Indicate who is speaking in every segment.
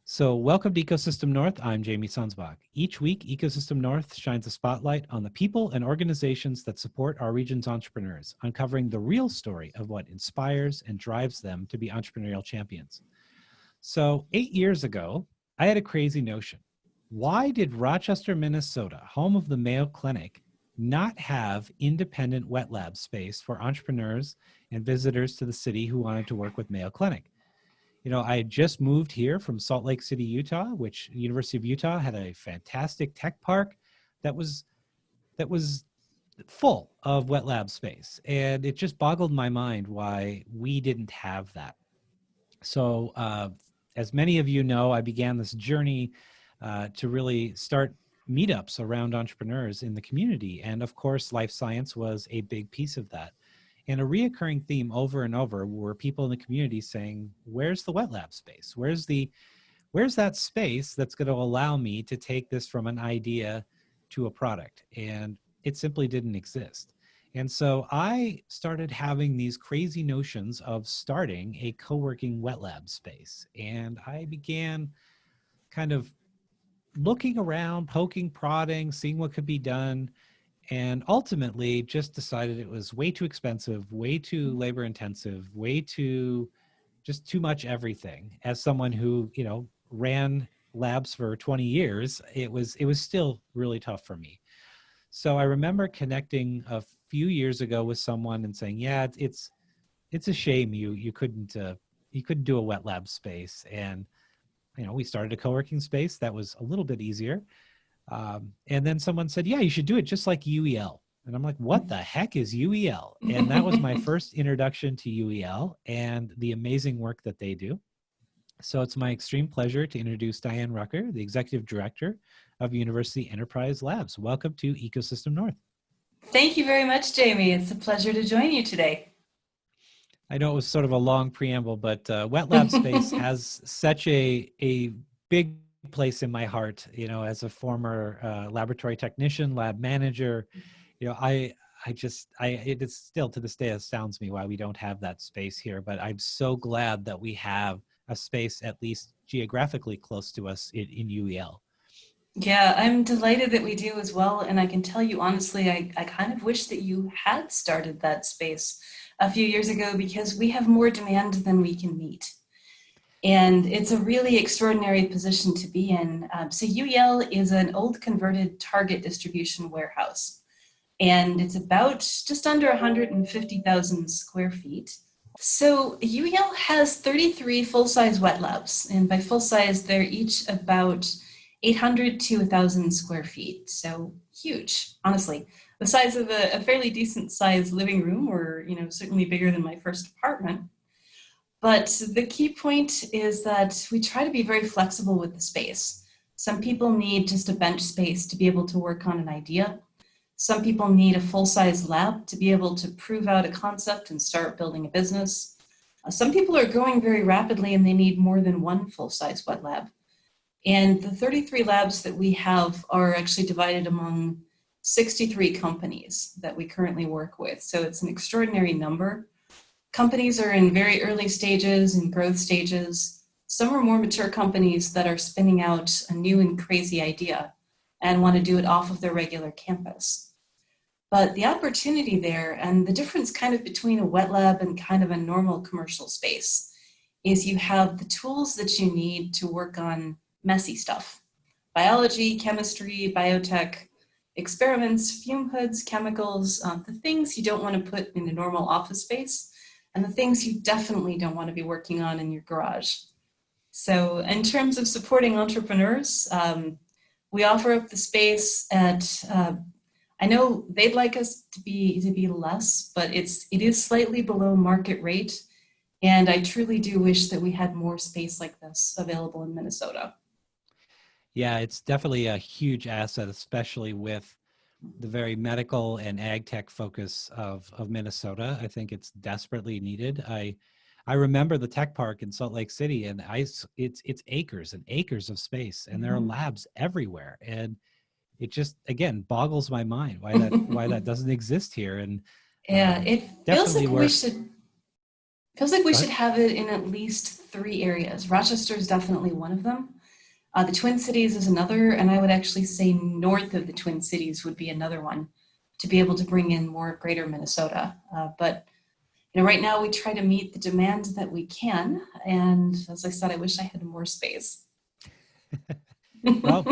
Speaker 1: So welcome to Ecosystem North. I'm Jamie Sonsbach. Each week, Ecosystem North shines a spotlight on the people and organizations that support our region's entrepreneurs, uncovering the real story of what inspires and drives them to be entrepreneurial champions. So 8 years ago, I had a crazy notion. Why did Rochester, Minnesota, home of the Mayo Clinic, not have independent wet lab space for entrepreneurs and visitors to the city who wanted to work with Mayo Clinic? You know, I had just moved here from Salt Lake City, Utah, which University of Utah had a fantastic tech park that was full of wet lab space. And it just boggled my mind why we didn't have that. So as many of you know, I began this journey to really start meetups around entrepreneurs in the community. And of course, life science was a big piece of that. And a reoccurring theme over and over were people in the community saying, where's the wet lab space? Where's that space that's going to allow me to take this from an idea to a product? And it simply didn't exist. And so I started having these crazy notions of starting a co-working wet lab space. And I began kind of looking around, poking, prodding, seeing what could be done, and ultimately just decided it was way too expensive, way too labor intensive, just too much everything. As someone who, ran labs for 20 years, it was still really tough for me. So I remember connecting a few years ago with someone and saying, yeah, it's a shame you couldn't do a wet lab space. And, we started a co-working space that was a little bit easier. And then someone said, yeah, you should do it just like UEL. And I'm like, what the heck is UEL? And that was my first introduction to UEL and the amazing work that they do. So it's my extreme pleasure to introduce Diane Rucker, the Executive Director of University Enterprise Labs. Welcome to Ecosystem North.
Speaker 2: Thank you very much, Jamie. It's a pleasure to join you today.
Speaker 1: I know it was sort of a long preamble, but wet lab space has such a big place in my heart, as a former laboratory technician, lab manager. It is still to this day astounds me why we don't have that space here, but I'm so glad that we have a space at least geographically close to us in UEL.
Speaker 2: Yeah, I'm delighted that we do as well. And I can tell you honestly, I kind of wish that you had started that space a few years ago because we have more demand than we can meet. And it's a really extraordinary position to be in. So UEL is an old converted Target distribution warehouse. And it's about just under 150,000 square feet. So UEL has 33 full-size wet labs. And by full size, they're each about 800 to 1,000 square feet. So huge, honestly. The size of a fairly decent sized living room, or certainly bigger than my first apartment. But the key point is that we try to be very flexible with the space. Some people need just a bench space to be able to work on an idea. Some people need a full-size lab to be able to prove out a concept and start building a business. Some people are growing very rapidly and they need more than one full-size wet lab. And the 33 labs that we have are actually divided among 63 companies that we currently work with. So it's an extraordinary number. Companies are in very early stages and growth stages. Some are more mature companies that are spinning out a new and crazy idea and want to do it off of their regular campus. But the opportunity there and the difference kind of between a wet lab and kind of a normal commercial space is you have the tools that you need to work on messy stuff. Biology, chemistry, biotech, experiments, fume hoods, chemicals, the things you don't want to put in a normal office space, and the things you definitely don't want to be working on in your garage. So in terms of supporting entrepreneurs, we offer up the space at, I know they'd like us to be less, but it is slightly below market rate. And I truly do wish that we had more space like this available in Minnesota.
Speaker 1: Yeah, it's definitely a huge asset, especially with the very medical and ag tech focus of Minnesota. I think it's desperately needed. I remember the tech park in Salt Lake City, and it's acres and acres of space, and there are labs everywhere. And it just, again, boggles my mind why that doesn't exist here. And
Speaker 2: yeah, it feels like we should have it in at least 3 areas. Rochester is definitely one of them. The Twin Cities is another, and I would actually say north of the Twin Cities would be another one to be able to bring in more greater Minnesota. But right now we try to meet the demand that we can. And as I said, I wish I had more space.
Speaker 1: Well,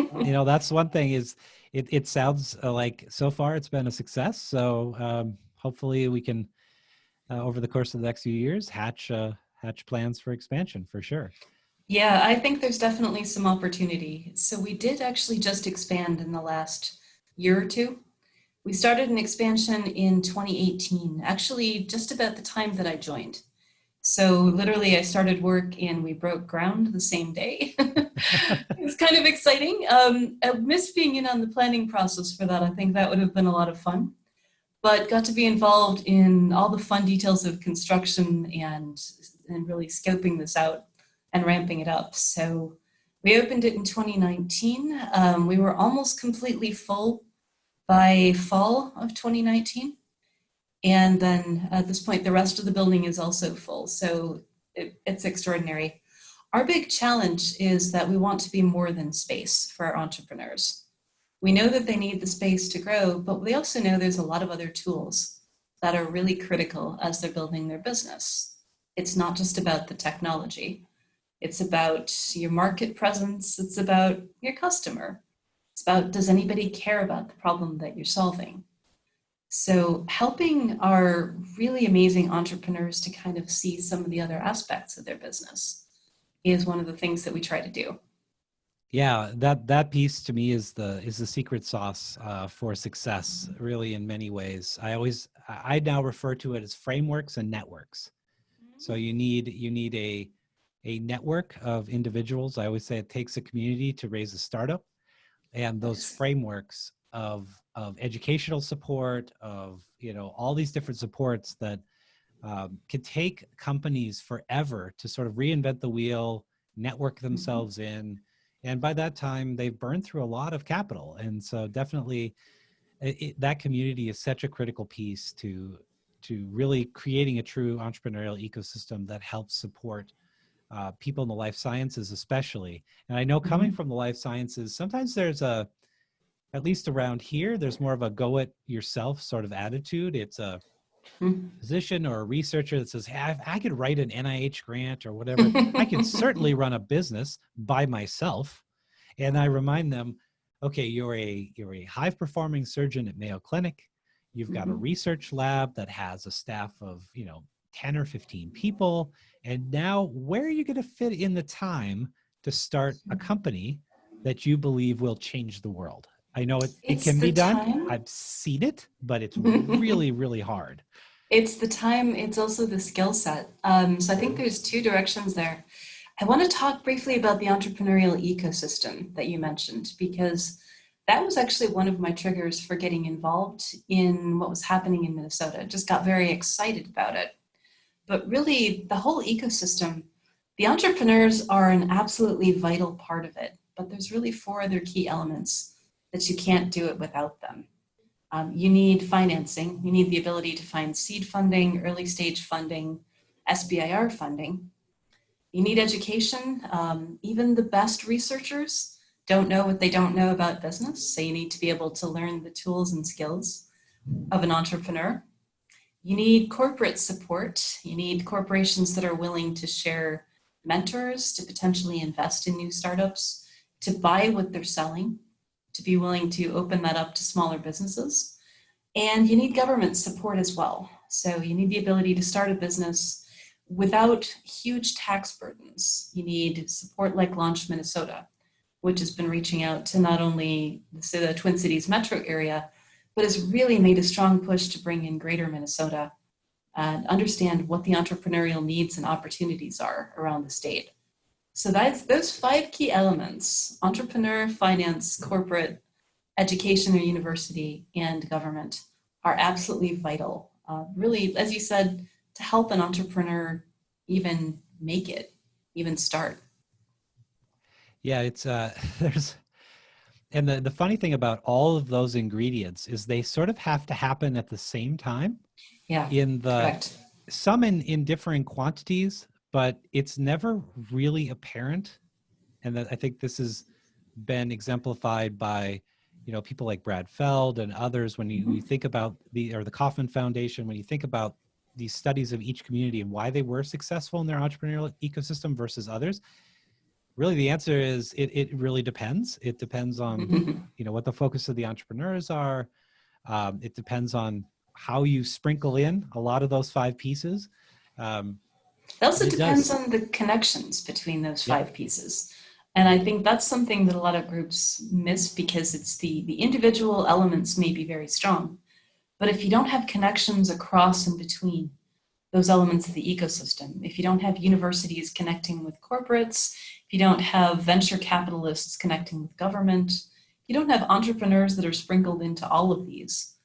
Speaker 1: that's one thing is it sounds like so far it's been a success. So hopefully we can, over the course of the next few years, hatch plans for expansion for sure.
Speaker 2: Yeah, I think there's definitely some opportunity. So we did actually just expand in the last year or two. We started an expansion in 2018, actually just about the time that I joined. So literally I started work and we broke ground the same day. It was kind of exciting. I missed being in on the planning process for that. I think that would have been a lot of fun, but got to be involved in all the fun details of construction and really scoping this out and ramping it up. So we opened it in 2019. We were almost completely full by fall of 2019. And then at this point, the rest of the building is also full. So it's extraordinary. Our big challenge is that we want to be more than space for our entrepreneurs. We know that they need the space to grow, but we also know there's a lot of other tools that are really critical as they're building their business. It's not just about the technology. It's about your market presence. It's about your customer. It's about, does anybody care about the problem that you're solving? So helping our really amazing entrepreneurs to kind of see some of the other aspects of their business is one of the things that we try to do.
Speaker 1: Yeah, that piece to me is the secret sauce for success, really, in many ways. I now refer to it as frameworks and networks. So you need a network of individuals. I always say it takes a community to raise a startup, and those frameworks of educational support, of all these different supports that can take companies forever to sort of reinvent the wheel, network themselves in, and by that time they've burned through a lot of capital. And so definitely that community is such a critical piece to really creating a true entrepreneurial ecosystem that helps support people in the life sciences especially. And I know coming from the life sciences, sometimes there's at least around here, there's more of a go it yourself sort of attitude. It's a physician or a researcher that says, hey, if I could write an NIH grant or whatever, I can certainly run a business by myself. And I remind them, okay, you're a high performing surgeon at Mayo Clinic. You've got a research lab that has a staff of, 10 or 15 people. And now where are you going to fit in the time to start a company that you believe will change the world? I know it can be done. I've seen it, but it's really, really hard.
Speaker 2: It's the time. It's also the skill set. So I think there's two directions there. I want to talk briefly about the entrepreneurial ecosystem that you mentioned, because that was actually one of my triggers for getting involved in what was happening in Minnesota. I just got very excited about it. But really, the whole ecosystem, the entrepreneurs are an absolutely vital part of it. But there's really 4 other key elements that you can't do it without them. You need financing. You need the ability to find seed funding, early stage funding, SBIR funding. You need education. Even the best researchers don't know what they don't know about business. So you need to be able to learn the tools and skills of an entrepreneur. You need corporate support. You need corporations that are willing to share mentors, to potentially invest in new startups, to buy what they're selling, to be willing to open that up to smaller businesses. And you need government support as well. So you need the ability to start a business without huge tax burdens. You need support like Launch Minnesota, which has been reaching out to not only the Twin Cities metro area, but has really made a strong push to bring in greater Minnesota and understand what the entrepreneurial needs and opportunities are around the state. So that's those 5 key elements: entrepreneur, finance, corporate, education or university, and government are absolutely vital. Really, as you said, to help an entrepreneur even make it, even start.
Speaker 1: Yeah, it's and the funny thing about all of those ingredients is they sort of have to happen at the same time.
Speaker 2: Yeah, correct.
Speaker 1: Some in differing quantities, but it's never really apparent. And that I think this is been exemplified by, people like Brad Feld and others. When you think about the Kauffman Foundation, when you think about these studies of each community and why they were successful in their entrepreneurial ecosystem versus others, really the answer is it really depends. It depends on, what the focus of the entrepreneurs are. It depends on how you sprinkle in a lot of those 5 pieces.
Speaker 2: It also
Speaker 1: It
Speaker 2: depends
Speaker 1: does.
Speaker 2: on the connections between those
Speaker 1: Yep.
Speaker 2: 5 pieces. And I think that's something that a lot of groups miss, because it's the individual elements may be very strong, but if you don't have connections across and between those elements of the ecosystem, if you don't have universities connecting with corporates, if you don't have venture capitalists connecting with government, if you don't have entrepreneurs that are sprinkled into all of these,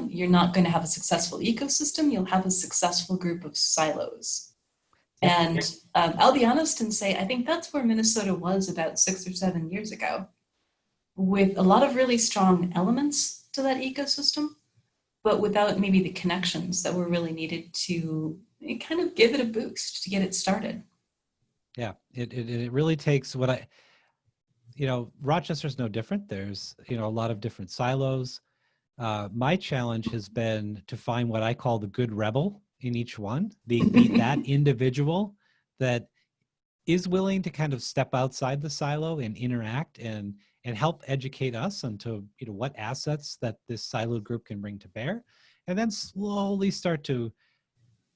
Speaker 2: you're not going to have a successful ecosystem. You'll have a successful group of silos.
Speaker 1: Yep.
Speaker 2: And I'll be honest and say, I think that's where Minnesota was about 6 or 7 years ago, with a lot of really strong elements to that ecosystem, but without maybe the connections that were really needed to kind of give it a boost to get it started.
Speaker 1: Yeah, it really takes Rochester's no different. There's, a lot of different silos. My challenge has been to find what I call the good rebel in each one, that individual that is willing to kind of step outside the silo and interact and help educate us onto, what assets that this siloed group can bring to bear, and then slowly start to,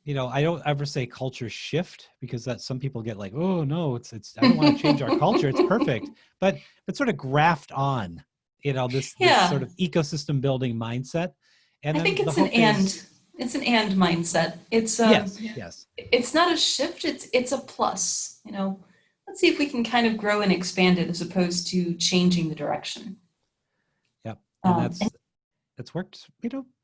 Speaker 1: I don't ever say culture shift, because that some people get like, oh no, it's I don't want to change our culture, it's perfect, but sort of graft on, this
Speaker 2: Yeah,
Speaker 1: sort of ecosystem building mindset, and
Speaker 2: I
Speaker 1: then
Speaker 2: think
Speaker 1: the
Speaker 2: it's an
Speaker 1: hope is
Speaker 2: and. It's an and mindset.
Speaker 1: yes.
Speaker 2: It's not a shift. It's a plus. Let's see if we can kind of grow and expand it as opposed to changing the direction.
Speaker 1: Yep. And
Speaker 2: And
Speaker 1: that's worked,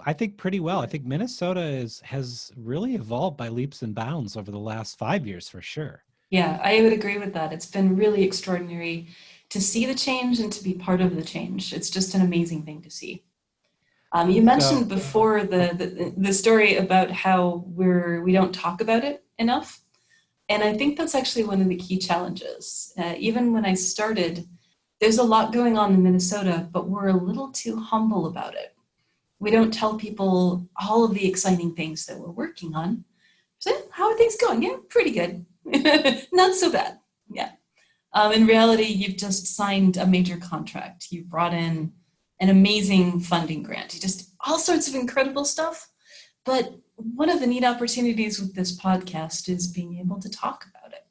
Speaker 1: I think pretty well. I think Minnesota has really evolved by leaps and bounds over the last 5 years for sure.
Speaker 2: yeah, I would agree with that. It's been really extraordinary to see the change and to be part of the change. It's just an amazing thing to see. You
Speaker 1: So,
Speaker 2: mentioned before the story about how we don't talk about it enough. And I think that's actually one of the key challenges. Even when I started, there's a lot going on in Minnesota, but we're a little too humble about it. We don't tell people all of the exciting things that we're working on. So, how are things going? Yeah, pretty good. Not so bad. Yeah. In reality, you've just signed a major contract. You brought in an amazing funding grant. You just all sorts of incredible stuff. But one of the neat opportunities with this podcast is being able to talk about it.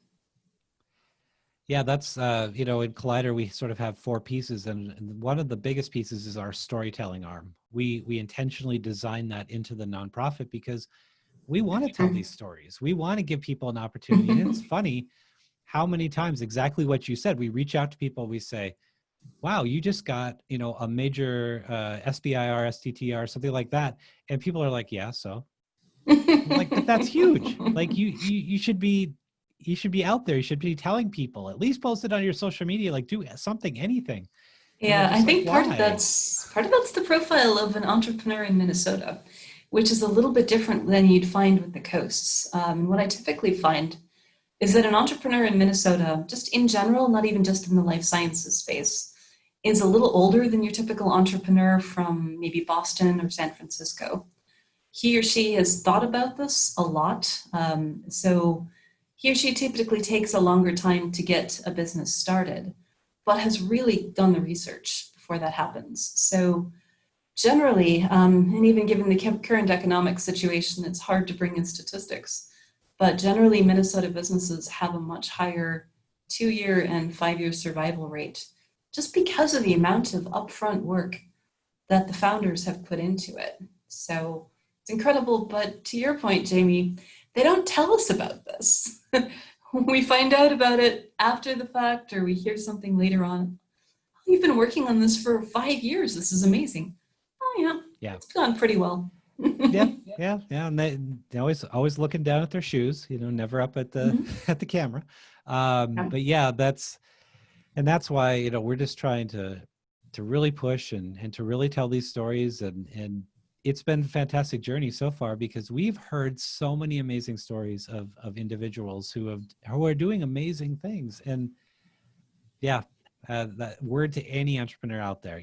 Speaker 1: yeah, that's, in Collider, we sort of have 4 pieces. And one of the biggest pieces is our storytelling arm. We intentionally designed that into the nonprofit because we want to tell these stories. We want to give people an opportunity. And it's funny how many times, exactly what you said, we reach out to people, we say, wow, you just got, a major SBIR, STTR, something like that. And people are like, yeah, so I'm like, but that's huge. Like you should be out there. You should be telling people, at least post it on your social media, like do something, anything. And they're
Speaker 2: Yeah, I
Speaker 1: just like,
Speaker 2: think
Speaker 1: why?
Speaker 2: part of that's the profile of an entrepreneur in Minnesota, which is a little bit different than you'd find with the coasts. What I typically find is that an entrepreneur in Minnesota, just in general, not even just in the life sciences space, is a little older than your typical entrepreneur from maybe Boston or San Francisco. He or she has thought about this a lot. So he or she typically takes a longer time to get a business started, but has really done the research before that happens. So generally, and even given the current economic situation, it's hard to bring in statistics, but generally Minnesota businesses have a much higher 2-year and 5-year survival rate, just because of the amount of upfront work that the founders have put into it. So it's incredible, but to your point, Jamie, they don't tell us about this. We find out about it after the fact, or we hear something later on. You've been working on this for 5 years. This is amazing. Oh yeah,
Speaker 1: Yeah.
Speaker 2: it's gone pretty well.
Speaker 1: Yeah. Yeah. Yeah. And they always looking down at their shoes, never up at the, at the camera. But yeah, that's why, we're just trying to really push and to really tell these stories. And it's been a fantastic journey so far, because we've heard so many amazing stories of individuals who are doing amazing things. And yeah, That word to any entrepreneur out there,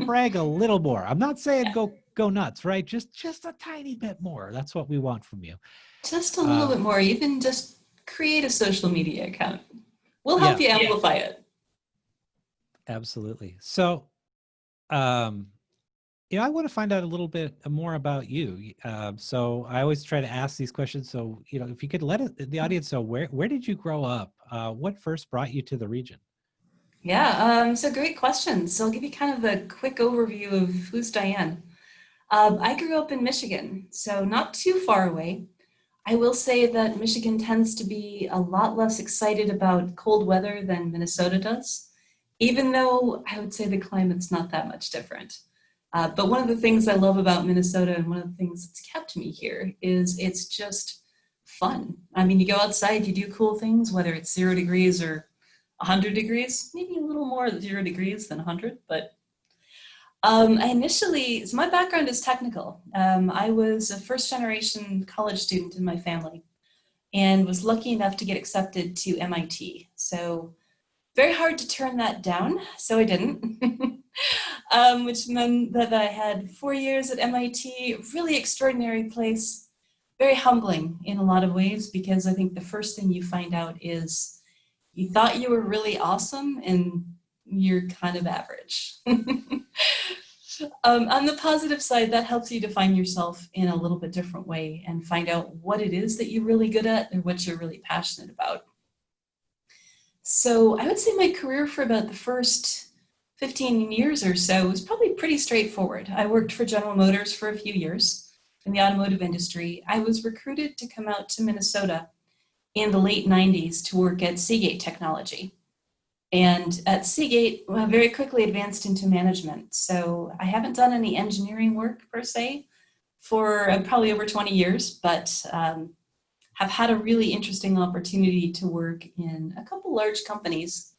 Speaker 1: brag a little more. I'm not saying go nuts, right? Just a tiny bit more. That's what we want from you.
Speaker 2: Just a little bit more, even just create a social media account. We'll help
Speaker 1: Yeah,
Speaker 2: you amplify it.
Speaker 1: absolutely. So, I want to find out a little bit more about you. So I always try to ask these questions. So, if you could the audience know, where did you grow up? What first brought you to the region?
Speaker 2: Yeah, so great questions. So I'll give you kind of a quick overview of who's Diane. I grew up in Michigan, so not too far away. I will say that Michigan tends to be a lot less excited about cold weather than Minnesota does, even though I would say the climate's not that much different. But one of the things I love about Minnesota and one of the things that's kept me here is it's just fun. I mean, you go outside, you do cool things, whether it's 0 degrees or 100 degrees, maybe a little more 0 degrees than 100, but so my background is technical. I was a first generation college student in my family and was lucky enough to get accepted to MIT. So very hard to turn that down, so I didn't, which meant that I had 4 years at MIT, really extraordinary place, very humbling in a lot of ways, because I think the first thing you find out is you thought you were really awesome and you're kind of average. On the positive side, that helps you define yourself in a little bit different way and find out what it is that you're really good at and what you're really passionate about. So I would say my career for about the first 15 years or so was probably pretty straightforward. I worked for General Motors for a few years in the automotive industry. I was recruited to come out to Minnesota in the late 90s to work at Seagate Technology. And at Seagate, I very quickly advanced into management. So I haven't done any engineering work per se for probably over 20 years, but have had a really interesting opportunity to work in a couple large companies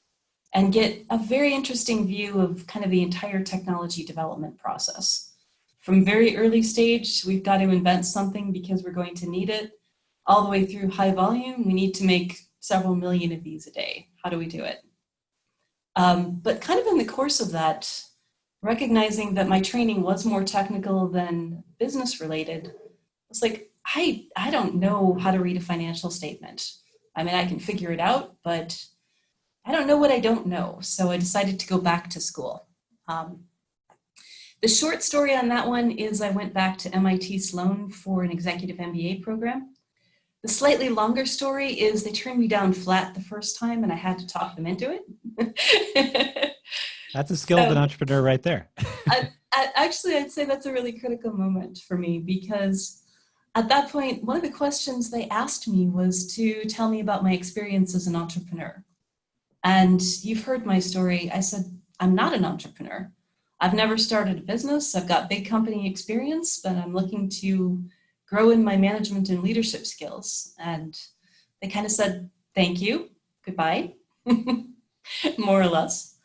Speaker 2: and get a very interesting view of kind of the entire technology development process. From very early stage, we've got to invent something because we're going to need it, all the way through high volume. We need to make several million of these a day. How do we do it? But kind of in the course of that, recognizing that my training was more technical than business related, it's like, I don't know how to read a financial statement. I mean, I can figure it out, but I don't know what I don't know. So I decided to go back to school. The short story on that one is I went back to MIT Sloan for an executive MBA program. The slightly longer story is they turned me down flat the first time and I had to talk them into it.
Speaker 1: That's a skill of an entrepreneur right there.
Speaker 2: I'd say that's a really critical moment for me, because at that point, one of the questions they asked me was to tell me about my experience as an entrepreneur. And you've heard my story. I said, I'm not an entrepreneur. I've never started a business. I've got big company experience, but I'm looking to grow in my management and leadership skills. And they kind of said, thank you, goodbye, more or less.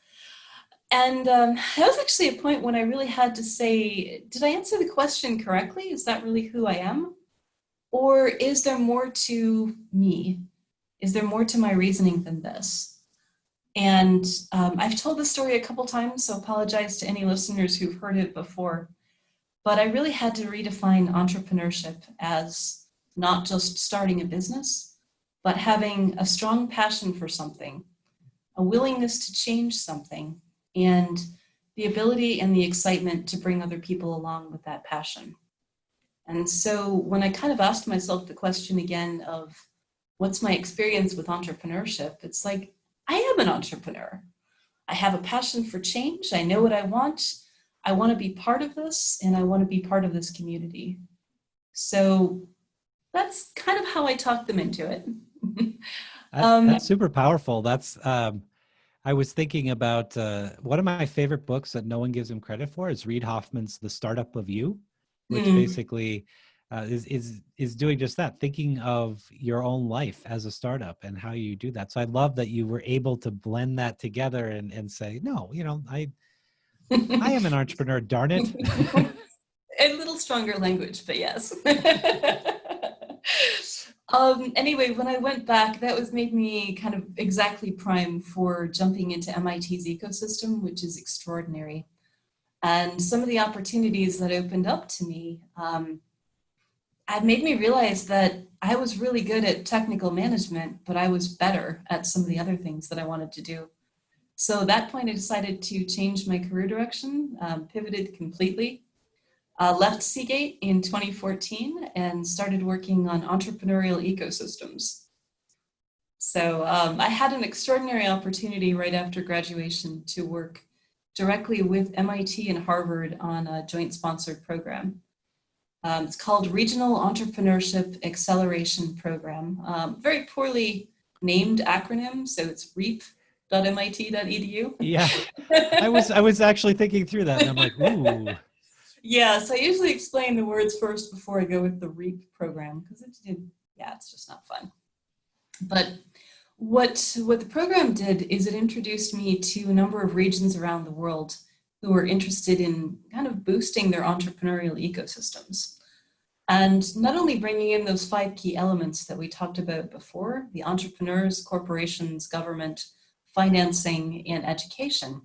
Speaker 2: And that was actually a point when I really had to say, did I answer the question correctly? Is that really who I am? Or is there more to me? Is there more to my reasoning than this? And I've told this story a couple times, so apologize to any listeners who've heard it before. But I really had to redefine entrepreneurship as not just starting a business, but having a strong passion for something, a willingness to change something, and the ability and the excitement to bring other people along with that passion. And so when I kind of asked myself the question again of what's my experience with entrepreneurship, it's like, I am an entrepreneur. I have a passion for change. I know what I want. I want to be part of this, and I want to be part of this community. So that's kind of how I talked them into it.
Speaker 1: That's super powerful. That's I was thinking about one of my favorite books that no one gives him credit for is Reid Hoffman's The Startup of You, which basically is doing just that, thinking of your own life as a startup and how you do that. So I love that you were able to blend that together and say, no, I am an entrepreneur, darn it.
Speaker 2: A little stronger language, but yes. Anyway, when I went back, that was made me kind of exactly prime for jumping into MIT's ecosystem, which is extraordinary. And some of the opportunities that opened up to me had made me realize that I was really good at technical management, but I was better at some of the other things that I wanted to do. So at that point, I decided to change my career direction, pivoted completely, left Seagate in 2014 and started working on entrepreneurial ecosystems. So I had an extraordinary opportunity right after graduation to work directly with MIT and Harvard on a joint sponsored program. It's called Regional Entrepreneurship Acceleration Program. Very poorly named acronym, so it's reap.mit.edu.
Speaker 1: Yeah, I was actually thinking through that, and I'm like, ooh.
Speaker 2: Yeah, so I usually explain the words first before I go with the REAP program because it's just not fun. But what the program did is it introduced me to a number of regions around the world who were interested in kind of boosting their entrepreneurial ecosystems. And not only bringing in those 5 key elements that we talked about before, the entrepreneurs, corporations, government, financing, and education,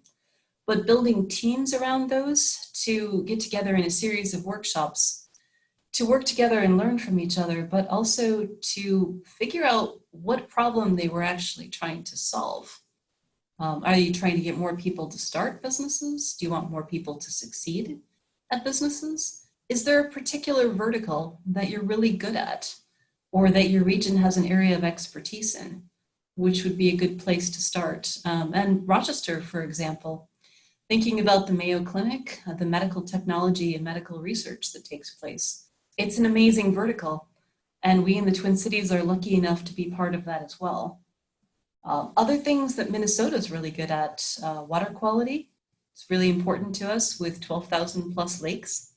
Speaker 2: but building teams around those to get together in a series of workshops to work together and learn from each other, but also to figure out what problem they were actually trying to solve. Are you trying to get more people to start businesses? Do you want more people to succeed at businesses? Is there a particular vertical that you're really good at or that your region has an area of expertise in, which would be a good place to start? And Rochester, for example, thinking about the Mayo Clinic, the medical technology and medical research that takes place, it's an amazing vertical. And we in the Twin Cities are lucky enough to be part of that as well. Other things that Minnesota is really good at, water quality. It's really important to us with 12,000 plus lakes.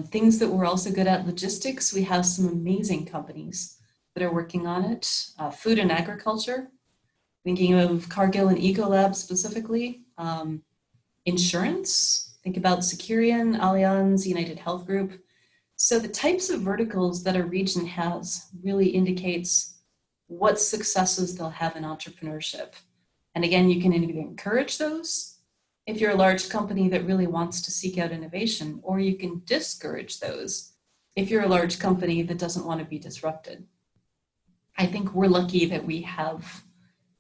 Speaker 2: Things that we're also good at, logistics. We have some amazing companies that are working on it. Food and agriculture, thinking of Cargill and Ecolab specifically. Insurance, think about Securian, Allianz, United Health Group. So the types of verticals that a region has really indicates what successes they'll have in entrepreneurship. And again, you can either encourage those if you're a large company that really wants to seek out innovation, or you can discourage those if you're a large company that doesn't want to be disrupted. I think we're lucky that we have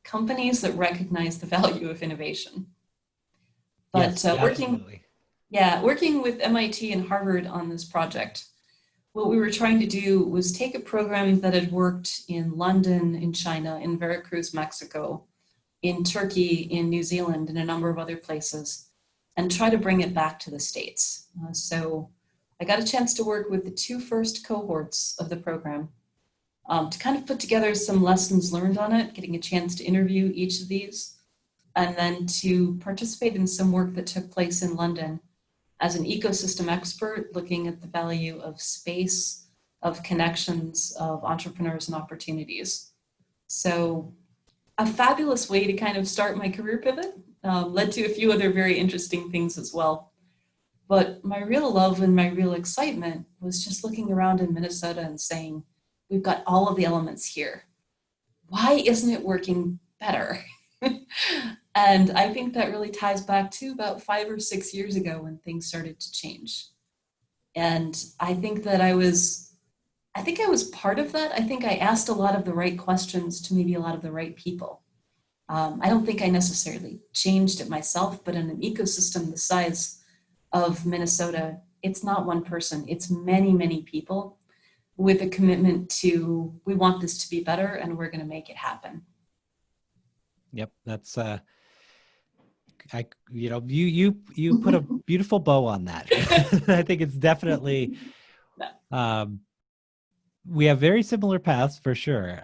Speaker 2: companies that recognize the value of innovation. But
Speaker 1: Yes, absolutely.
Speaker 2: working with MIT and Harvard on this project, what we were trying to do was take a program that had worked in London, in China, in Veracruz, Mexico, in Turkey, in New Zealand, and a number of other places, and try to bring it back to the States. So I got a chance to work with the 2 first cohorts of the program to kind of put together some lessons learned on it, getting a chance to interview each of these, and then to participate in some work that took place in London as an ecosystem expert, looking at the value of space, of connections, of entrepreneurs and opportunities. So a fabulous way to kind of start my career pivot, led to a few other very interesting things as well. But my real love and my real excitement was just looking around in Minnesota and saying, we've got all of the elements here. Why isn't it working better? And I think that really ties back to about 5 or 6 years ago when things started to change. And I think that I was part of that. I think I asked a lot of the right questions to maybe a lot of the right people. I don't think I necessarily changed it myself, but in an ecosystem the size of Minnesota, it's not one person, it's many, many people with a commitment to, we want this to be better and we're going to make it happen.
Speaker 1: Yep, that's you put a beautiful bow on that. I think it's definitely we have very similar paths for sure.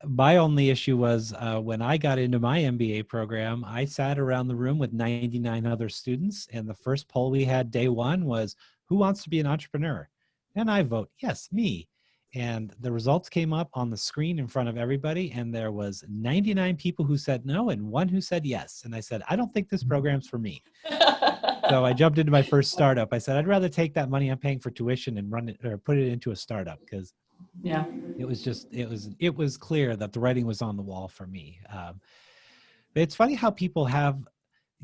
Speaker 1: My only issue was when I got into my MBA program, I sat around the room with 99 other students, and the first poll we had day one was, who wants to be an entrepreneur? And I vote, yes, me. And the results came up on the screen in front of everybody, and there was 99 people who said no and 1 who said yes. And I said, I don't think this program's for me. So I jumped into my first startup. I said, I'd rather take that money I'm paying for tuition and run it or put it into a startup, because
Speaker 2: Yeah.
Speaker 1: It was clear that the writing was on the wall for me. But it's funny how people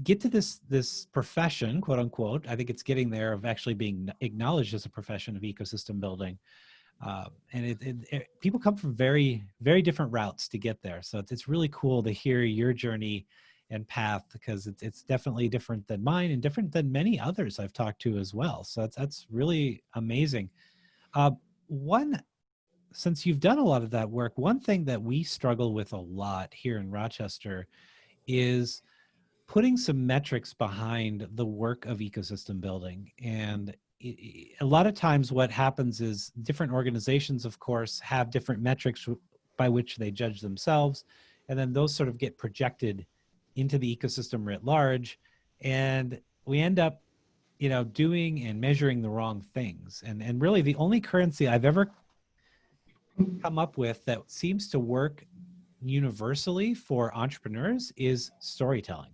Speaker 1: get to this profession, quote unquote. I think it's getting there, of actually being acknowledged as a profession of ecosystem building. And people come from very, very different routes to get there. So it's really cool to hear your journey and path, because it's definitely different than mine and different than many others I've talked to as well. So that's really amazing. One, since you've done a lot of that work, one thing that we struggle with a lot here in Rochester is putting some metrics behind the work of ecosystem building. And a lot of times what happens is different organizations, of course, have different metrics by which they judge themselves. And then those sort of get projected into the ecosystem writ large. And we end up, doing and measuring the wrong things. And really the only currency I've ever come up with that seems to work universally for entrepreneurs is storytelling.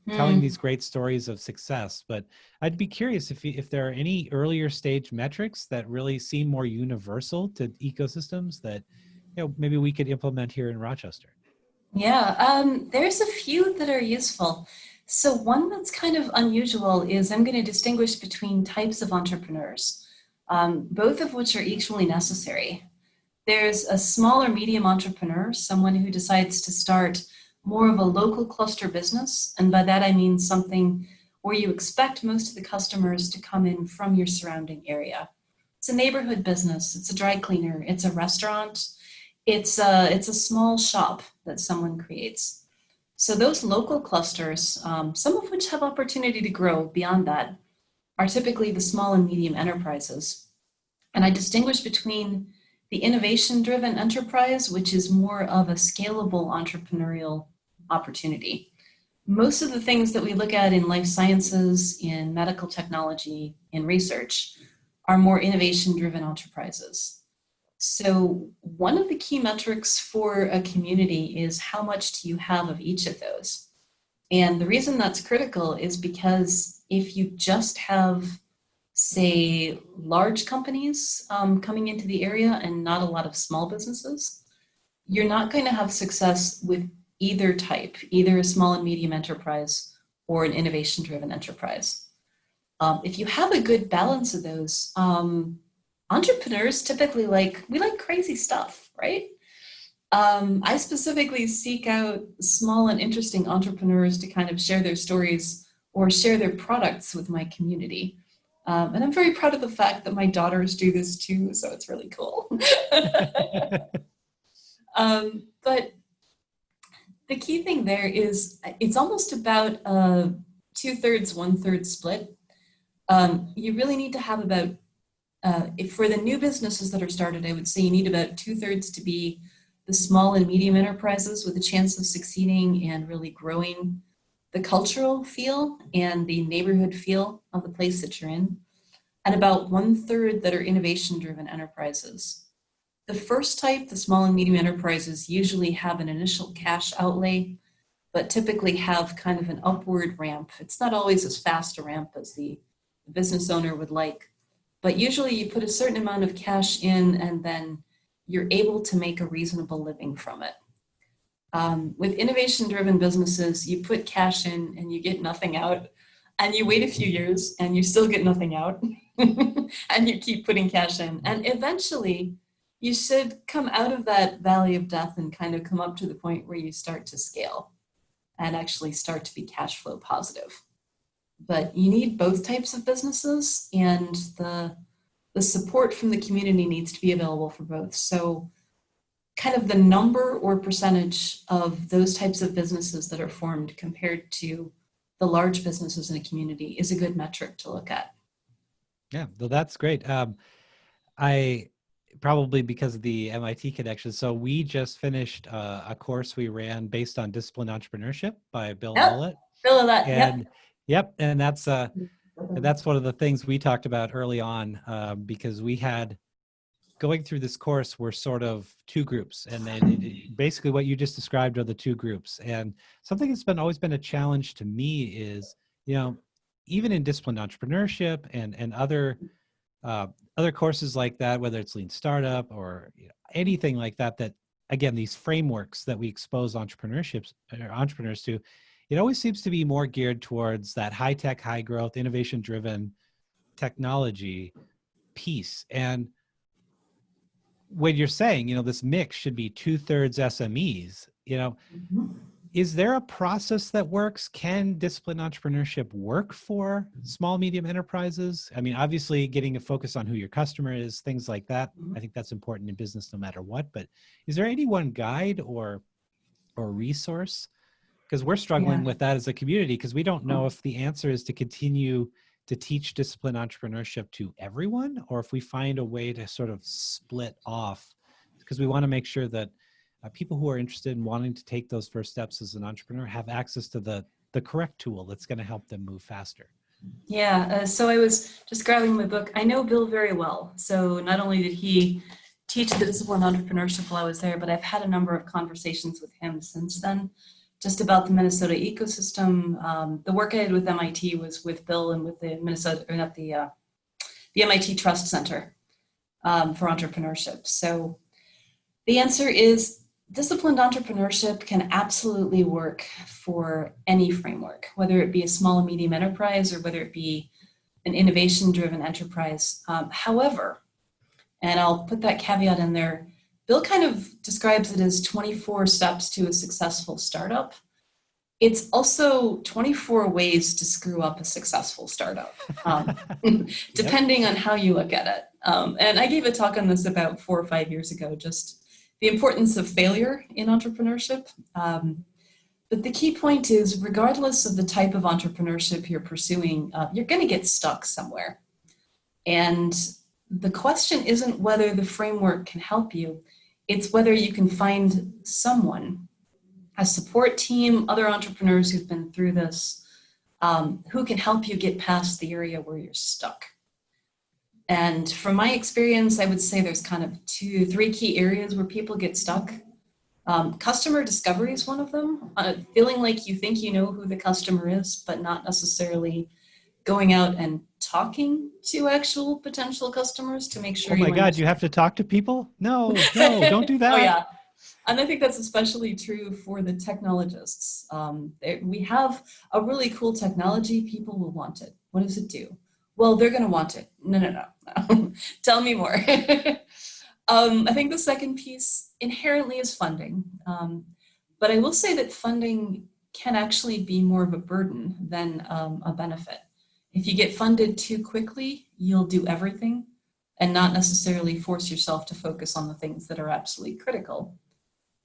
Speaker 1: Telling these great stories of success. But I'd be curious if there are any earlier stage metrics that really seem more universal to ecosystems that maybe we could implement here in Rochester.
Speaker 2: Yeah, there's a few that are useful. So one that's kind of unusual is I'm going to distinguish between types of entrepreneurs, both of which are equally necessary. There's a small or medium entrepreneur, someone who decides to start more of a local cluster business. And by that, I mean something where you expect most of the customers to come in from your surrounding area. It's a neighborhood business. It's a dry cleaner. It's a restaurant. It's a small shop that someone creates. So those local clusters, some of which have opportunity to grow beyond that, are typically the small and medium enterprises. And I distinguish between the innovation-driven enterprise, which is more of a scalable entrepreneurial opportunity. Most of the things that we look at in life sciences, in medical technology, in research, are more innovation-driven enterprises. So one of the key metrics for a community is how much do you have of each of those? And the reason that's critical is because if you just have, say, large companies coming into the area and not a lot of small businesses, you're not going to have success with either type, either a small and medium enterprise or an innovation-driven enterprise. If you have a good balance of those, entrepreneurs typically we like crazy stuff, right? I specifically seek out small and interesting entrepreneurs to kind of share their stories or share their products with my community. And I'm very proud of the fact that my daughters do this too, so it's really cool. But the key thing there is it's almost about a 2/3, 1/3 split. You really need to have about, for the new businesses that are started, I would say you need about 2/3 to be the small and medium enterprises with a chance of succeeding and really growing the cultural feel and the neighborhood feel of the place that you're in, and about 1/3 that are innovation-driven enterprises. The first type, the small and medium enterprises, usually have an initial cash outlay, but typically have kind of an upward ramp. It's not always as fast a ramp as the business owner would like, but usually you put a certain amount of cash in and then you're able to make a reasonable living from it. With innovation-driven businesses, you put cash in and you get nothing out, and you wait a few years and you still get nothing out, and you keep putting cash in. And eventually, you should come out of that valley of death and kind of come up to the point where you start to scale and actually start to be cash flow positive. But you need both types of businesses, and the support from the community needs to be available for both. So kind of the number or percentage of those types of businesses that are formed compared to the large businesses in a community is a good metric to look at.
Speaker 1: Yeah, well, that's great. I probably because of the MIT connection. So we just finished a course we ran based on disciplined entrepreneurship by Bill Millett.
Speaker 2: Bill Millett,
Speaker 1: and yep, and that's one of the things we talked about early on, because we had going through this course were sort of two groups, and then basically what you just described are the two groups. And something that's always been a challenge to me is, even in disciplined entrepreneurship and other other courses like that, whether it's Lean Startup or anything like that, that again, these frameworks that we expose entrepreneurs to, it always seems to be more geared towards that high tech, high growth, innovation driven technology piece. And when you're saying, this mix should be 2/3 SMEs,
Speaker 2: Mhm.
Speaker 1: is there a process that works? Can disciplined entrepreneurship work for small, medium enterprises? I mean, obviously getting a focus on who your customer is, things like that. I think that's important in business no matter what, but is there any one guide or resource? Because we're
Speaker 2: Yeah.
Speaker 1: struggling with that as a community, because we don't know if the answer is to continue to teach disciplined entrepreneurship to everyone, or if we find a way to sort of split off, because we want to make sure that people who are interested in wanting to take those first steps as an entrepreneur have access to the correct tool that's going to help them move faster.
Speaker 2: Yeah, so I was just grabbing my book. I know Bill very well. So not only did he teach the disciplined entrepreneurship while I was there, but I've had a number of conversations with him since then, just about the Minnesota ecosystem. The work I did with MIT was with Bill and with the Minnesota, or not the MIT Trust Center for Entrepreneurship. So the answer is disciplined entrepreneurship can absolutely work for any framework, whether it be a small and medium enterprise or whether it be an innovation-driven enterprise. However, and I'll put that caveat in there, Bill kind of describes it as 24 steps to a successful startup. It's also 24 ways to screw up a successful startup, depending on how you look at it. And I gave a talk on this about 4 or 5 years ago, just the importance of failure in entrepreneurship. But the key point is, regardless of the type of entrepreneurship you're pursuing, you're going to get stuck somewhere. And the question isn't whether the framework can help you, it's whether you can find someone, a support team, other entrepreneurs who've been through this, who can help you get past the area where you're stuck. And from my experience, I would say there's kind of 3 key areas where people get stuck. Customer discovery is one of them. Feeling like you think you know who the customer is, but not necessarily going out and talking to actual potential customers to make sure
Speaker 1: Oh my God, you have to talk to people? No, don't do that.
Speaker 2: Oh yeah. And I think that's especially true for the technologists. We have a really cool technology. People will want it. What does it do? Well, they're going to want it. No. Tell me more. I think the second piece inherently is funding. But I will say that funding can actually be more of a burden than a benefit. If you get funded too quickly, you'll do everything and not necessarily force yourself to focus on the things that are absolutely critical.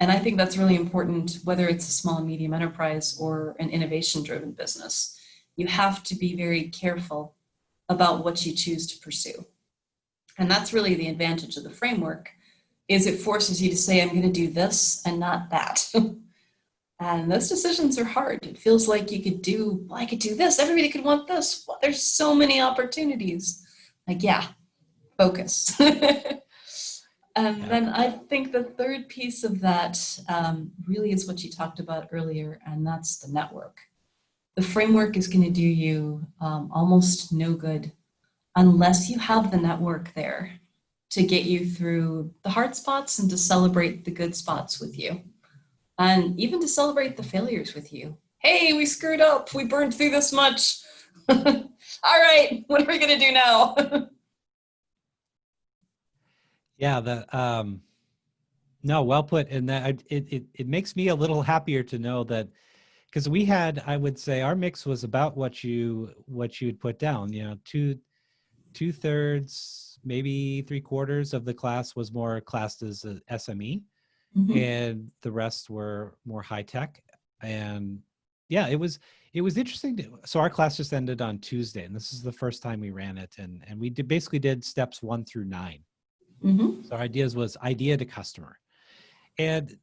Speaker 2: And I think that's really important, whether it's a small and medium enterprise or an innovation-driven business. You have to be very careful about what you choose to pursue. And that's really the advantage of the framework, is it forces you to say, I'm going to do this and not that. And those decisions are hard. It feels like I could do this. Everybody could want this. Well, there's so many opportunities. Like, yeah, focus. And then I think the third piece of that really is what you talked about earlier, and that's the network. The framework is going to do you almost no good unless you have the network there to get you through the hard spots and to celebrate the good spots with you. And even to celebrate the failures with you. Hey, we screwed up. We burned through this much. All right, what are we going to do now?
Speaker 1: Yeah, no, well put. And that it makes me a little happier to know that, because we had, I would say our mix was about what you'd put down, 2/3, maybe 3/4 of the class was more classed as a SME, and the rest were more high tech. And yeah, it was interesting. So our class just ended on Tuesday, and this is the first time we ran it, and we basically did steps 1 through 9. So our ideas was idea to customer. And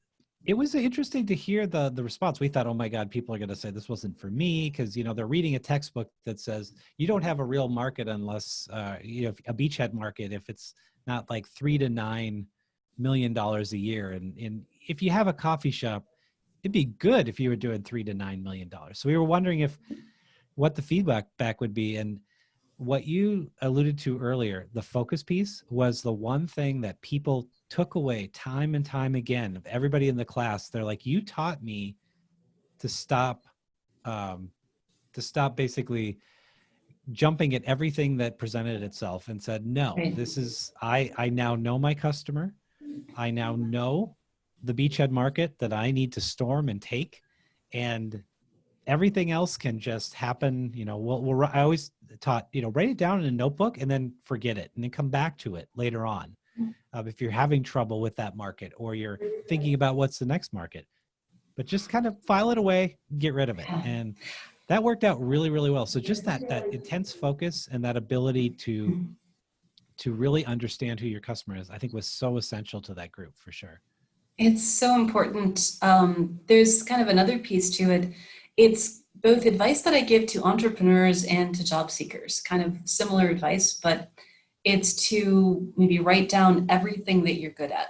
Speaker 1: it was interesting to hear the response. We thought, oh my God, people are going to say this wasn't for me, because they're reading a textbook that says you don't have a real market unless a beachhead market if it's not like $3 to $9 million a year. And if you have a coffee shop, it'd be good if you were doing $3 to $9 million. So we were wondering what the feedback back would be. And what you alluded to earlier, the focus piece, was the one thing that people took away time and time again of everybody in the class. They're like, you taught me to stop, um, basically jumping at everything that presented itself, and said, no,
Speaker 2: Right.
Speaker 1: this is, I now know my customer. I now know the beachhead market that I need to storm and take, and everything else can just happen. I always taught, write it down in a notebook and then forget it, and then come back to it later on. If you're having trouble with that market, or you're thinking about what's the next market, but just kind of file it away, get rid of it. And that worked out really, really well. So just that intense focus and that ability to really understand who your customer is, I think was so essential to that group, for sure.
Speaker 2: It's so important. There's kind of another piece to it. It's both advice that I give to entrepreneurs and to job seekers, kind of similar advice, but it's to maybe write down everything that you're good at.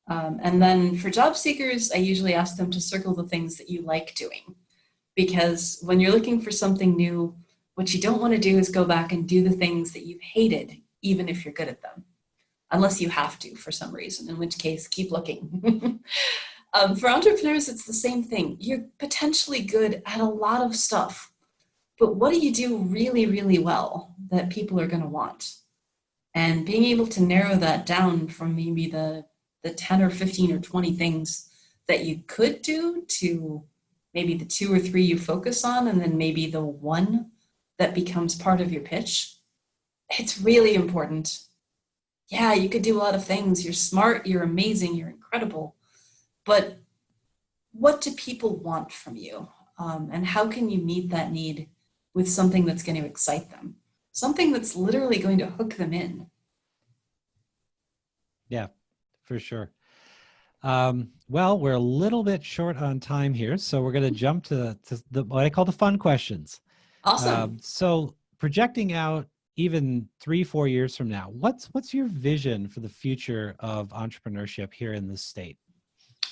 Speaker 2: And then for job seekers, I usually ask them to circle the things that you like doing. Because when you're looking for something new, what you don't want to do is go back and do the things that you've hated, even if you're good at them. Unless you have to for some reason, in which case, keep looking. For entrepreneurs, it's the same thing. You're potentially good at a lot of stuff, but what do you do really, really well that people are going to want? And being able to narrow that down from maybe the 10 or 15 or 20 things that you could do to maybe the 2 or 3 you focus on, and then maybe the one that becomes part of your pitch. It's really important. Yeah, you could do a lot of things. You're smart, you're amazing, you're incredible. But what do people want from you? And how can you meet that need with something that's going to excite them? Something that's literally going to hook them in.
Speaker 1: Yeah, for sure. Well, we're a little bit short on time here, so we're going to jump to the what I call the fun questions.
Speaker 2: Awesome.
Speaker 1: So projecting out even 3-4 years from now, what's your vision for the future of entrepreneurship here in this state?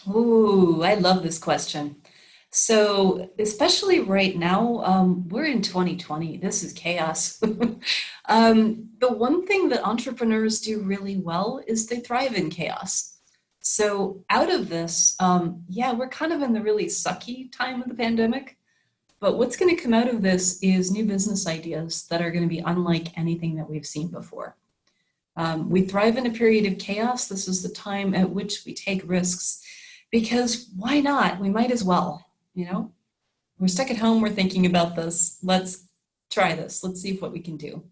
Speaker 2: Ooh, I love this question. So, especially right now, we're in 2020. This is chaos. The one thing that entrepreneurs do really well is they thrive in chaos. So, out of this, yeah, we're kind of in the really sucky time of the pandemic. But what's going to come out of this is new business ideas that are going to be unlike anything that we've seen before. We thrive in a period of chaos. This is the time at which we take risks because why not? We might as well, We're stuck at home, we're thinking about this. Let's try this. Let's see what we can do.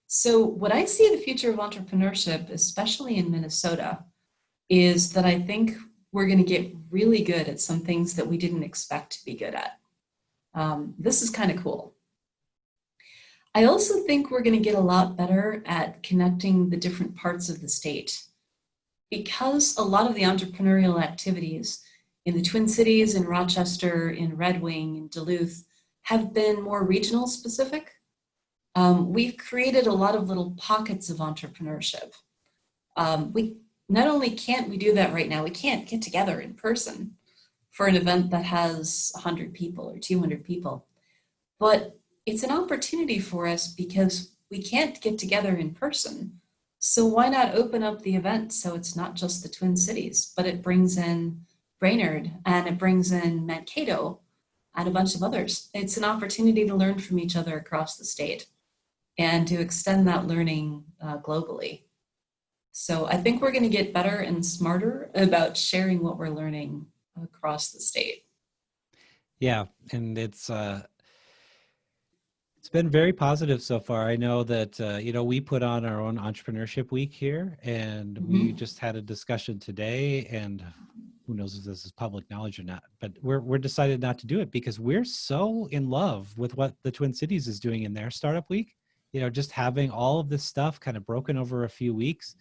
Speaker 2: So what I see the future of entrepreneurship, especially in Minnesota, is that I think we're going to get really good at some things that we didn't expect to be good at. This is kind of cool. I also think we're going to get a lot better at connecting the different parts of the state because a lot of the entrepreneurial activities in the Twin Cities, in Rochester, in Red Wing, in Duluth have been more regional specific. We've created a lot of little pockets of entrepreneurship. We not only can't we do that right now, we can't get together in person for an event that has 100 people or 200 people, but it's an opportunity for us because we can't get together in person. So why not open up the event so it's not just the Twin Cities, but it brings in Brainerd and it brings in Mankato and a bunch of others. It's an opportunity to learn from each other across the state and to extend that learning globally. So I think we're going to get better and smarter about sharing what we're learning across the state.
Speaker 1: Yeah, and it's been very positive so far. I know that we put on our own entrepreneurship week here, and we just had a discussion today, and who knows if this is public knowledge or not, but we're decided not to do it because we're so in love with what the Twin Cities is doing in their startup week. Just having all of this stuff kind of broken over a few weeks,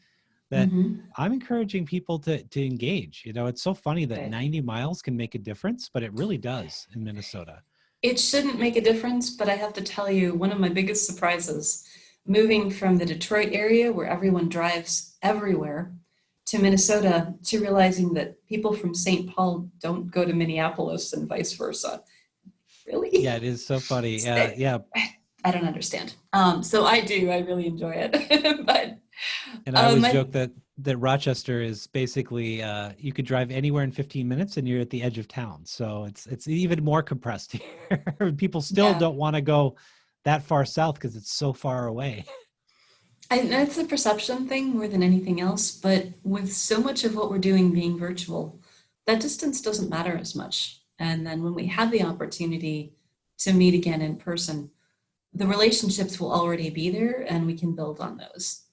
Speaker 1: that I'm encouraging people to engage. It's so funny that 90 miles can make a difference, but it really does in Minnesota.
Speaker 2: It shouldn't make a difference, but I have to tell you, one of my biggest surprises, moving from the Detroit area where everyone drives everywhere to Minnesota, to realizing that people from St. Paul don't go to Minneapolis and vice versa. Really?
Speaker 1: Yeah, it is so funny. Yeah.
Speaker 2: I don't understand. So I do. I really enjoy it. But
Speaker 1: And I always
Speaker 2: my
Speaker 1: joke that Rochester is basically you could drive anywhere in 15 minutes and you're at the edge of town. So it's even more compressed here. People still
Speaker 2: yeah,
Speaker 1: don't want to go that far south because it's so far away.
Speaker 2: I know it's a perception thing more than anything else. But with so much of what we're doing being virtual, that distance doesn't matter as much. And then when we have the opportunity to meet again in person, the relationships will already be there, and we can build on those.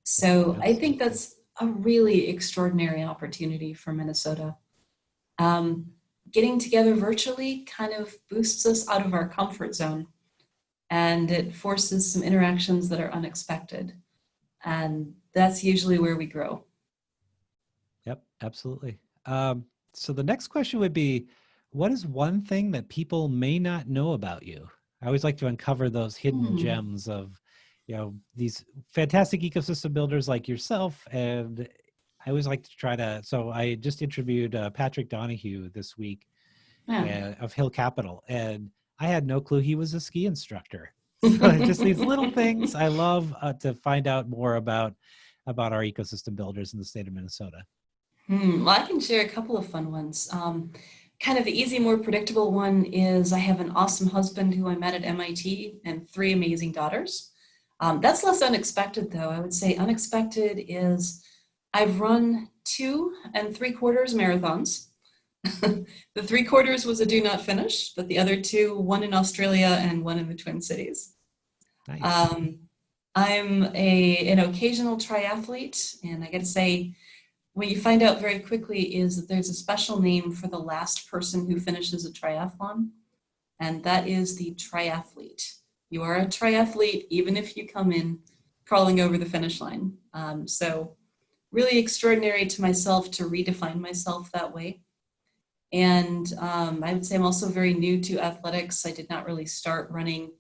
Speaker 2: So I think
Speaker 1: Absolutely.
Speaker 2: that's a really extraordinary opportunity for Minnesota. Um, Getting together virtually kind of boosts us out of our comfort zone, and it forces some interactions that are unexpected. And that's usually where we grow.
Speaker 1: Yep, absolutely. So the next question would be, what is one thing that people may not know about you? I always like to uncover those hidden
Speaker 2: Hmm.
Speaker 1: gems of, these fantastic ecosystem builders like yourself. And I always like to try to, so I just interviewed Patrick Donahue this week
Speaker 2: Yeah.
Speaker 1: of Hill Capital, and I had no clue he was a ski instructor. So just these little things I love to find out more about our ecosystem builders in the state of Minnesota.
Speaker 2: Well, I can share a couple of fun ones. Kind of the easy, more predictable one is I have an awesome husband who I met at MIT and three amazing daughters. That's less unexpected, though. I would say unexpected is I've run 2 3/4 marathons. The 3/4 was a do not finish, but the other two, one in Australia and one in the Twin Cities.
Speaker 1: Nice.
Speaker 2: Um, I'm an occasional triathlete, and I got to say, what you find out very quickly is that there's a special name for the last person who finishes a triathlon, and that is the triathlete. You are a triathlete even if you come in crawling over the finish line. So really extraordinary to myself to redefine myself that way. And I would say I'm also very new to athletics. I did not really start running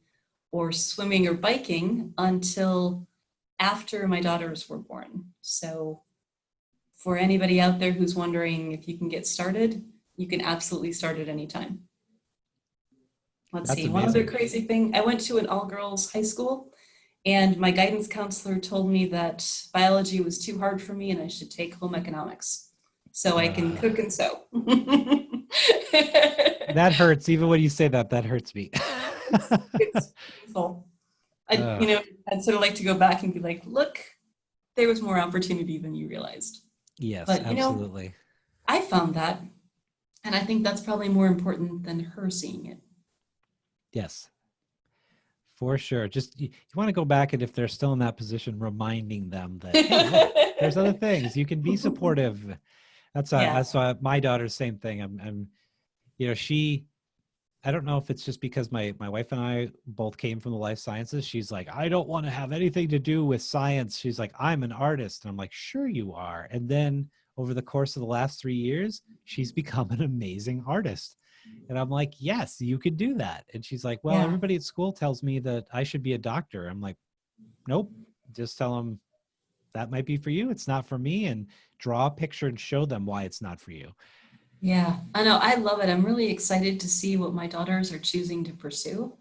Speaker 2: or swimming or biking until after my daughters were born. So for anybody out there who's wondering if you can get started, you can absolutely start at any time. Let's
Speaker 1: That's
Speaker 2: see, one other
Speaker 1: amazing.
Speaker 2: crazy thing. I went to an all-girls high school, and my guidance counselor told me that biology was too hard for me and I should take home economics so I can
Speaker 1: Uh,
Speaker 2: cook and sew.
Speaker 1: that hurts. Even when you say that, that hurts me.
Speaker 2: It's painful. I,
Speaker 1: uh,
Speaker 2: you know, I'd sort of like to go back and be like, look, there was more opportunity than you realized.
Speaker 1: yes,
Speaker 2: But,
Speaker 1: absolutely.
Speaker 2: I found that, and I think that's probably more important than her seeing it.
Speaker 1: Yes, for sure. Just you want to go back, and if they're still in that position, reminding them that, hey, look, there's other things. You can be supportive.
Speaker 2: Yeah.
Speaker 1: That's my daughter's same thing. I'm she, I don't know if it's just because my wife and I both came from the life sciences. She's like, I don't want to have anything to do with science. She's like, I'm an artist. And I'm like, sure you are. And then over the course of the last 3 years, she's become an amazing artist. And I'm like, yes, you could do that. And she's like, well,
Speaker 2: Yeah.
Speaker 1: everybody at school tells me that I should be a doctor. I'm like, nope, just tell them that might be for you. It's not for me. And draw a picture and show them why it's not for you.
Speaker 2: Yeah. I know. I love it. I'm really excited to see what my daughters are choosing to pursue.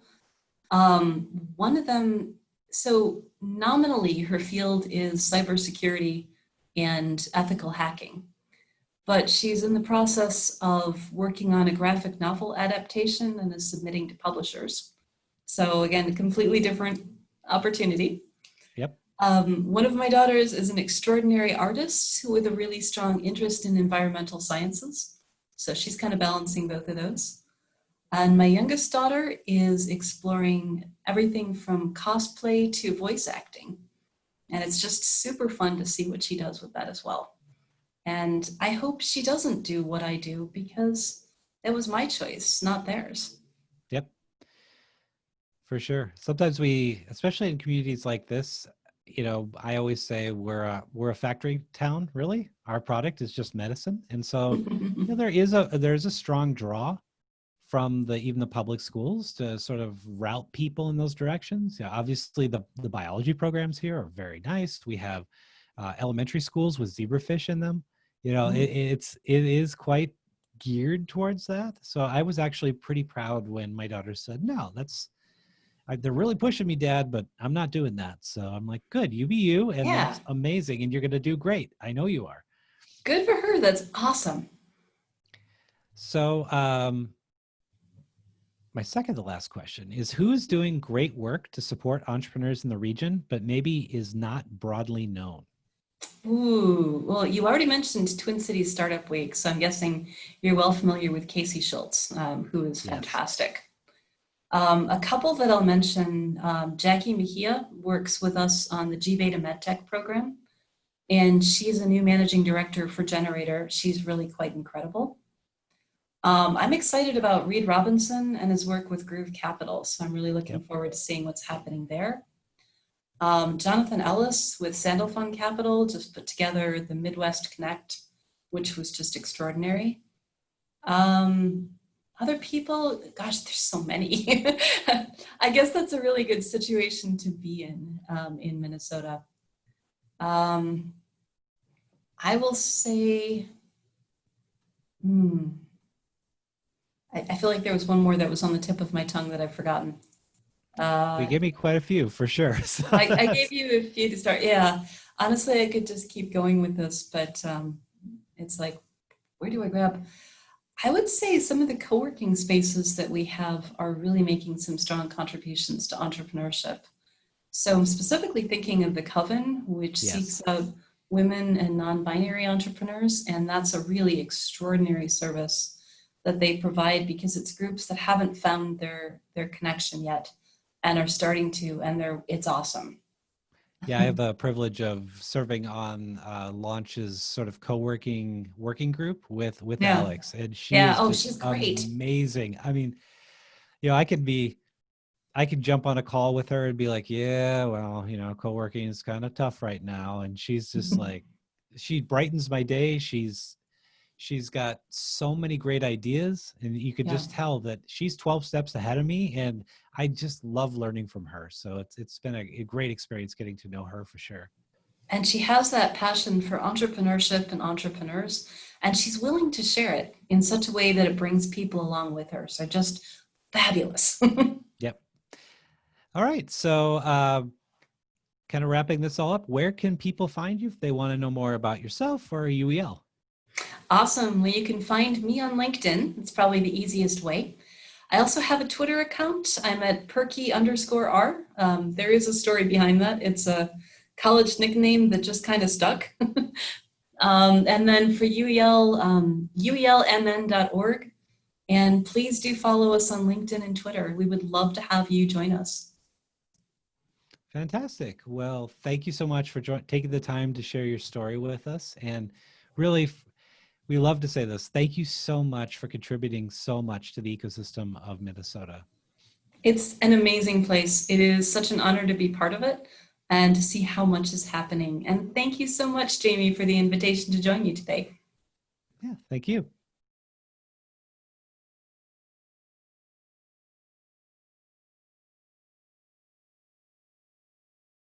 Speaker 2: One of them, so nominally, her field is cybersecurity and ethical hacking, but she's in the process of working on a graphic novel adaptation and is submitting to publishers. So, again, a completely different opportunity.
Speaker 1: Yep.
Speaker 2: One of my daughters is an extraordinary artist with a really strong interest in environmental sciences. So, she's kind of balancing both of those. And my youngest daughter is exploring everything from cosplay to voice acting. And it's just super fun to see what she does with that as well. And I hope she doesn't do what I do because it was my choice, not theirs.
Speaker 1: Yep. For sure. Sometimes we, especially in communities like this, I always say we're a factory town, really. Our product is just medicine. And so, there's a strong draw from even the public schools to sort of route people in those directions. Yeah, obviously the biology programs here are very nice. We have elementary schools with zebrafish in them. It is quite geared towards that. So I was actually pretty proud when my daughter said, "No, they're really pushing me, Dad, but I'm not doing that. So I'm like, good, you be you. And
Speaker 2: Yeah,
Speaker 1: that's amazing. And you're going to do great. I know you are.
Speaker 2: good for her. That's awesome.
Speaker 1: So, my second to last question is, who's doing great work to support entrepreneurs in the region, but maybe is not broadly known?
Speaker 2: Ooh, well, you already mentioned Twin Cities Startup Week, so I'm guessing you're well familiar with Casey Schultz, who is
Speaker 1: Yes.
Speaker 2: fantastic. A couple that I'll mention, Jackie Mejia works with us on the G-Beta MedTech program, and she's a new managing director for Generator. She's really quite incredible. I'm excited about Reed Robinson and his work with Groove Capital, so I'm really looking
Speaker 1: Yep.
Speaker 2: forward to seeing what's happening there. Jonathan Ellis with Sandal Fund Capital just put together the Midwest Connect, which was just extraordinary. Other people, gosh, there's so many. I guess that's a really good situation to be in Minnesota. I will say, I feel like there was one more that was on the tip of my tongue that I've forgotten.
Speaker 1: You gave me quite a few for sure. So
Speaker 2: I gave you a few to start. Yeah, honestly, I could just keep going with this, but it's like, where do I grab? I would say some of the co-working spaces that we have are really making some strong contributions to entrepreneurship. So I'm specifically thinking of the Coven, which
Speaker 1: yes.
Speaker 2: seeks out women and non-binary entrepreneurs, and that's a really extraordinary service that they provide because it's groups that haven't found their connection yet and are starting to, and it's awesome.
Speaker 1: Yeah, I have the privilege of serving on Launch's sort of co-working working group with
Speaker 2: Yeah.
Speaker 1: Alex, and she
Speaker 2: Yeah.
Speaker 1: is
Speaker 2: Oh,
Speaker 1: just
Speaker 2: she's great.
Speaker 1: amazing. I mean, I could jump on a call with her and be like, yeah, well, co-working is kind of tough right now. And she's just like, she brightens my day. She's got so many great ideas, and you could
Speaker 2: Yeah.
Speaker 1: just tell that she's 12 steps ahead of me, and I just love learning from her. So it's been a great experience getting to know her for sure.
Speaker 2: And she has that passion for entrepreneurship and entrepreneurs, and she's willing to share it in such a way that it brings people along with her. So just fabulous.
Speaker 1: Yep. All right. So kind of wrapping this all up, where can people find you if they want to know more about yourself or UEL?
Speaker 2: Awesome. Well, you can find me on LinkedIn. It's probably the easiest way. I also have a Twitter account. I'm at perky_r. There is a story behind that. It's a college nickname that just kind of stuck. And then for UEL, uelmn.org. And please do follow us on LinkedIn and Twitter. We would love to have you join us.
Speaker 1: Fantastic. Well, thank you so much for taking the time to share your story with us. And really, we love to say this. Thank you so much for contributing so much to the ecosystem of Minnesota.
Speaker 2: It's an amazing place. It is such an honor to be part of it and to see how much is happening. And thank you so much, Jamie, for the invitation to join you today.
Speaker 1: Yeah, thank you.